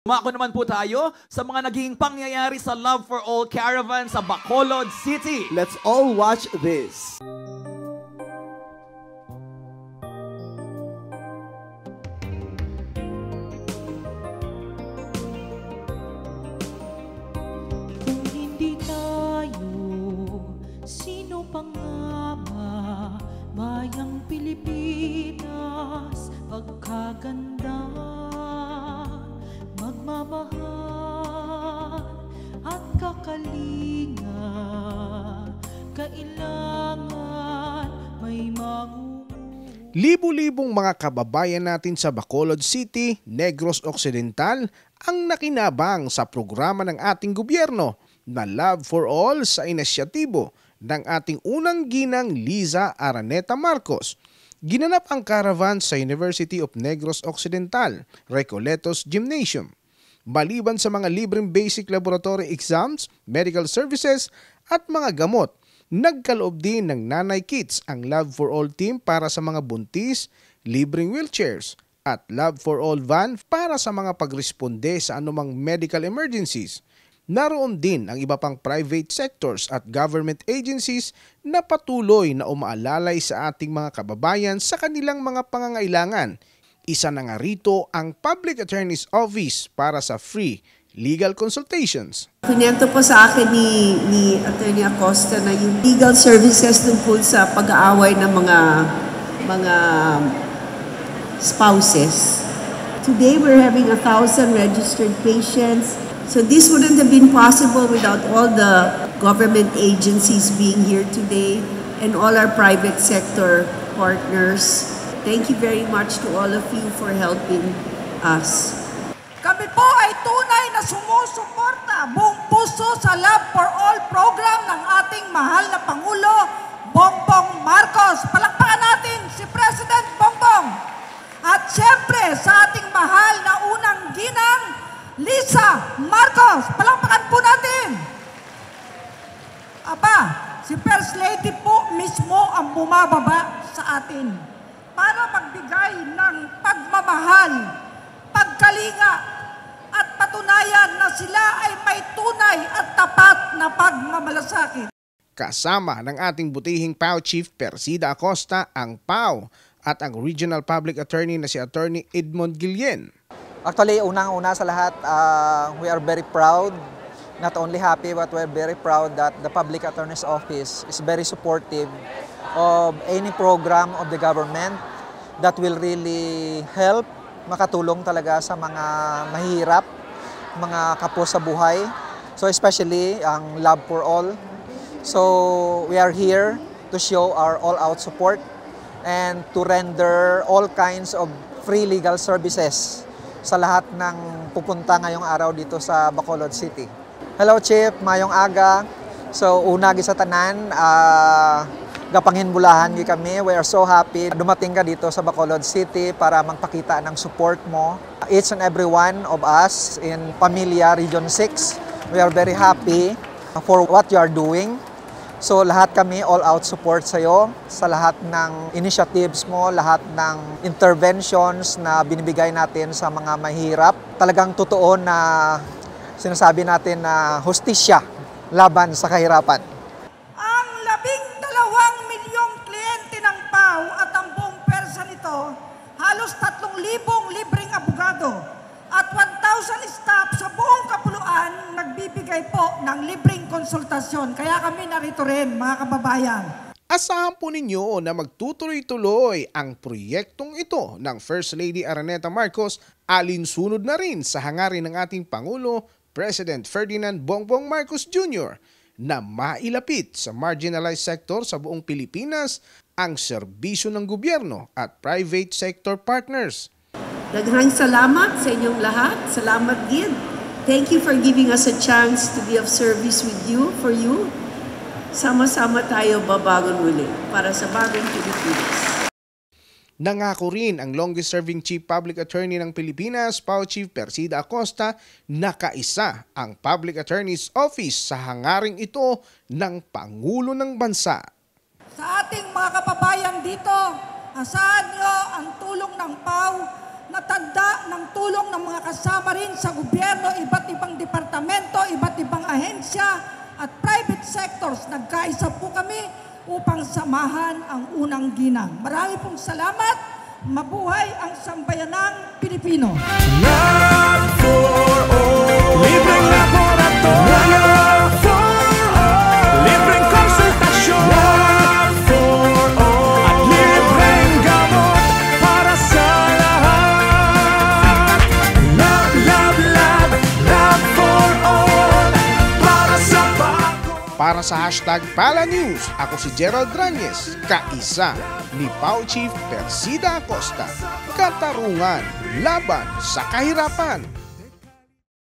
Umako naman po tayo sa mga naging pangyayari sa Love for All Caravan sa Bacolod City. Let's all watch this. Kung hindi tayo, sino pa nga ba? Bayang Pilipinas, pagkaganda, magmamahal at kakalinga, kailangan may Libu-libong mga kababayan natin sa Bacolod City, Negros Occidental ang nakinabang sa programa ng ating gobyerno na Love for All sa inisyatibo ng ating unang ginang Liza Araneta Marcos. Ginanap ang caravan sa University of Negros Occidental, Recoletos Gymnasium. Maliban sa mga libreng basic laboratory exams, medical services at mga gamot, nagkaloob din ng Nanay Kits ang Love for All team para sa mga buntis, libreng wheelchairs at Love for All van para sa mga pagresponde sa anumang medical emergencies. Naroon din ang iba pang private sectors at government agencies na patuloy na umaalalay sa ating mga kababayan sa kanilang mga pangangailangan. Isa na nga rito ang Public Attorney's Office para sa free legal consultations. Kunento po sa akin ni Attorney Acosta na yung legal services tungkol sa pag-aaway ng mga spouses. Today we're having 1,000 registered patients. So this wouldn't have been possible without all the government agencies being here today and all our private sector partners. Thank you very much to all of you for helping us. Kami po ay tunay na sumusuporta buong puso sa Love for All program ng ating mahal na Pangulo, Bongbong Marcos. Palakpakan natin si President Bongbong. At siyempre sa ating mahal na unang ginang, Liza Marcos. Palakpakan po natin. Aba, si First Lady po mismo ang bumababa sa atin para magbigay ng pagmamahal, pagkalinga at patunayan na sila ay may tunay at tapat na pagmamalasakit. Kasama ng ating butihing PAO Chief Persida Acosta ang PAO at ang Regional Public Attorney na si Attorney Edmond Guillen. Actually, unang-una sa lahat, we are very proud, not only happy, but we're very proud that the Public Attorney's Office is very supportive of any program of the government that will really help, makatulong talaga sa mga mahirap, mga kapwa sa buhay. So especially ang Love for All. So we are here to show our all-out support and to render all kinds of free legal services sa lahat ng pupunta ngayong araw dito sa Bacolod City. Hello Chief, mayong aga. So una sa tanan, gapanghinbulahan gi kami. We are so happy dumating ka dito sa Bacolod City para magpakita ng support mo. Each and every one of us in Pamilya Region 6, we are very happy for what you are doing. So lahat kami all-out support sa iyo sa lahat ng initiatives mo, lahat ng interventions na binibigay natin sa mga mahirap. Talagang totoo na sinasabi natin na hustisya laban sa kahirapan. Ang 12 milyong kliyente ng PAO at ang buong persa nito, halos 3,000 libreng abogado at 1,000 staff sa buong kapuluan nagbibigay po ng libreng konsultasyon. Kaya kami narito rin, mga kababayan. Asahan po ninyo na magtutuloy-tuloy ang proyektong ito ng First Lady Araneta Marcos alinsunod na rin sa hangarin ng ating Pangulo, President Ferdinand Bongbong Marcos Jr. na mailapit sa marginalized sector sa buong Pilipinas ang serbisyo ng gobyerno at private sector partners. Daghang salamat sa inyong lahat. Salamat gid. Thank you for giving us a chance to be of service with you, for you. Sama-sama tayo babagon uli para sa bagong Pilipinas. Nangako rin ang longest-serving Chief Public Attorney ng Pilipinas, PAO Chief Persida Acosta, na kaisa ang Public Attorney's Office sa hangaring ito ng Pangulo ng Bansa. Sa ating mga kababayan dito, asahan nyo ang tulong ng PAO natanda ng tulong ng mga kasama rin sa gobyerno, iba't ibang departamento, iba't ibang ahensya at private sectors. Nagkaisa po kami upang samahan ang unang ginang. Marami pong salamat. Mabuhay ang sambayanang Pilipino. Love for all. Libreng laboratorio. Love for all. Libreng konsultasyon. Love for all. At libreng gamot para sa lahat. Love, love, love. Love for all. Para sa bago. Para sa hashtag Pala News, ako si Gerald Ranyes, kaisa ni Pau Chief Persida Acosta. Katarungan, laban sa kahirapan.